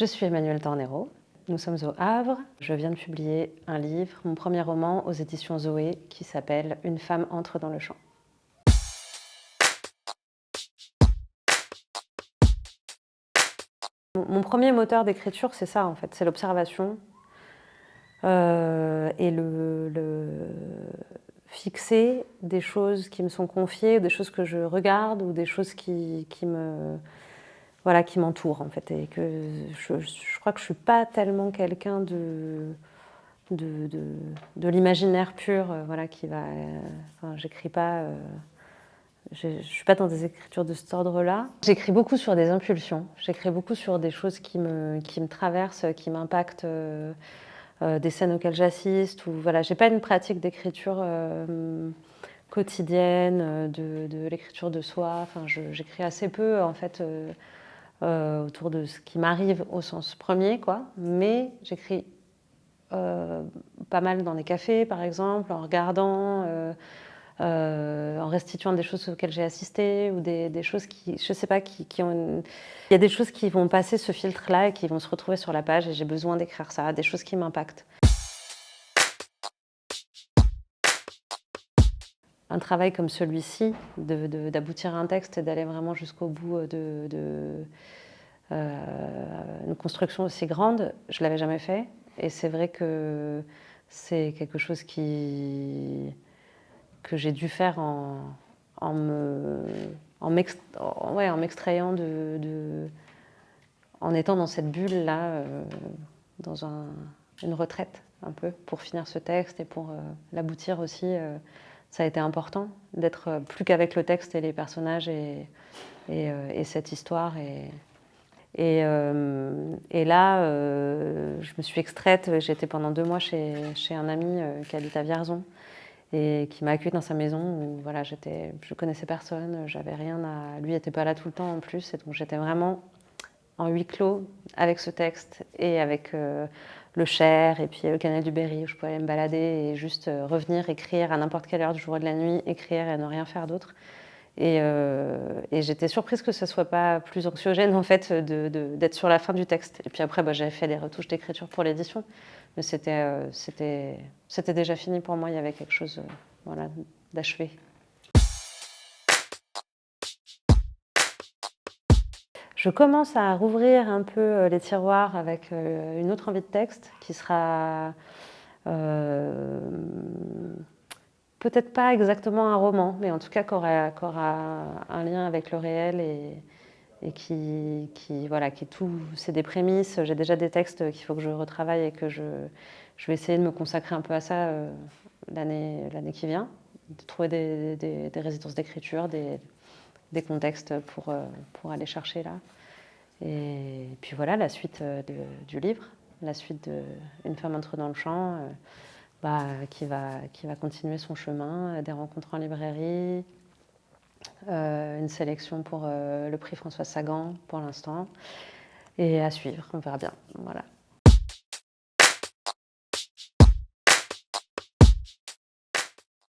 Je suis Emmanuelle Tornero, nous sommes au Havre. Je viens de publier un livre, mon premier roman aux éditions Zoé, qui s'appelle « Une femme entre dans le champ ». Mon premier moteur d'écriture, c'est ça en fait, c'est l'observation et fixer des choses qui me sont confiées, des choses que je regarde ou des choses qui m'entourent en fait. Et que je crois que je suis pas tellement quelqu'un de l'imaginaire pur, voilà, qui va. Enfin, j'écris pas. Je suis pas dans des écritures de cet ordre-là. J'écris beaucoup sur des impulsions. J'écris beaucoup sur des choses qui me traversent, qui m'impactent, des scènes auxquelles j'assiste. Ou voilà, j'ai pas une pratique d'écriture quotidienne, de l'écriture de soi. Enfin, j'écris assez peu en fait. Autour de ce qui m'arrive au sens premier, quoi. Mais j'écris pas mal dans des cafés, par exemple, en regardant, en restituant des choses auxquelles j'ai assisté, ou des choses qui, je sais pas, qui ont une... Il y a des choses qui vont passer ce filtre-là et qui vont se retrouver sur la page, et j'ai besoin d'écrire ça, des choses qui m'impactent. Un travail comme celui-ci, d'aboutir à un texte et d'aller vraiment jusqu'au bout une construction aussi grande, je ne l'avais jamais fait. Et c'est vrai que c'est quelque chose que j'ai dû faire en m'extrayant en étant dans cette bulle-là, dans une retraite un peu, pour finir ce texte et pour l'aboutir aussi. Ça a été important d'être plus qu'avec le texte et les personnages et cette histoire. Et là, je me suis extraite. J'étais pendant 2 mois chez un ami qui habite à Vierzon et qui m'a accueillie dans sa maison où voilà, je connaissais personne, j'avais rien à... Lui n'était pas là tout le temps en plus, et donc j'étais vraiment en huis clos avec ce texte et avec le Cher et puis le canal du Berry où je pouvais aller me balader et juste revenir, écrire à n'importe quelle heure du jour et de la nuit, écrire et ne rien faire d'autre. Et j'étais surprise que ce soit pas plus anxiogène en fait d'être sur la fin du texte. Et puis après, j'avais fait des retouches d'écriture pour l'édition, mais c'était déjà fini pour moi. Il y avait quelque chose, voilà, d'achevé. Je commence à rouvrir un peu les tiroirs avec une autre envie de texte qui sera peut-être pas exactement un roman, mais en tout cas qui aura un lien avec le réel et voilà, qui est tout, c'est des prémices. J'ai déjà des textes qu'il faut que je retravaille et que je vais essayer de me consacrer un peu à ça l'année qui vient, de trouver des résidences d'écriture, des contextes pour aller chercher là. Et puis voilà, la suite du livre, la suite de Une femme entre dans le champ, qui va continuer son chemin, des rencontres en librairie, une sélection pour le prix Françoise Sagan pour l'instant, et à suivre, on verra bien. Voilà.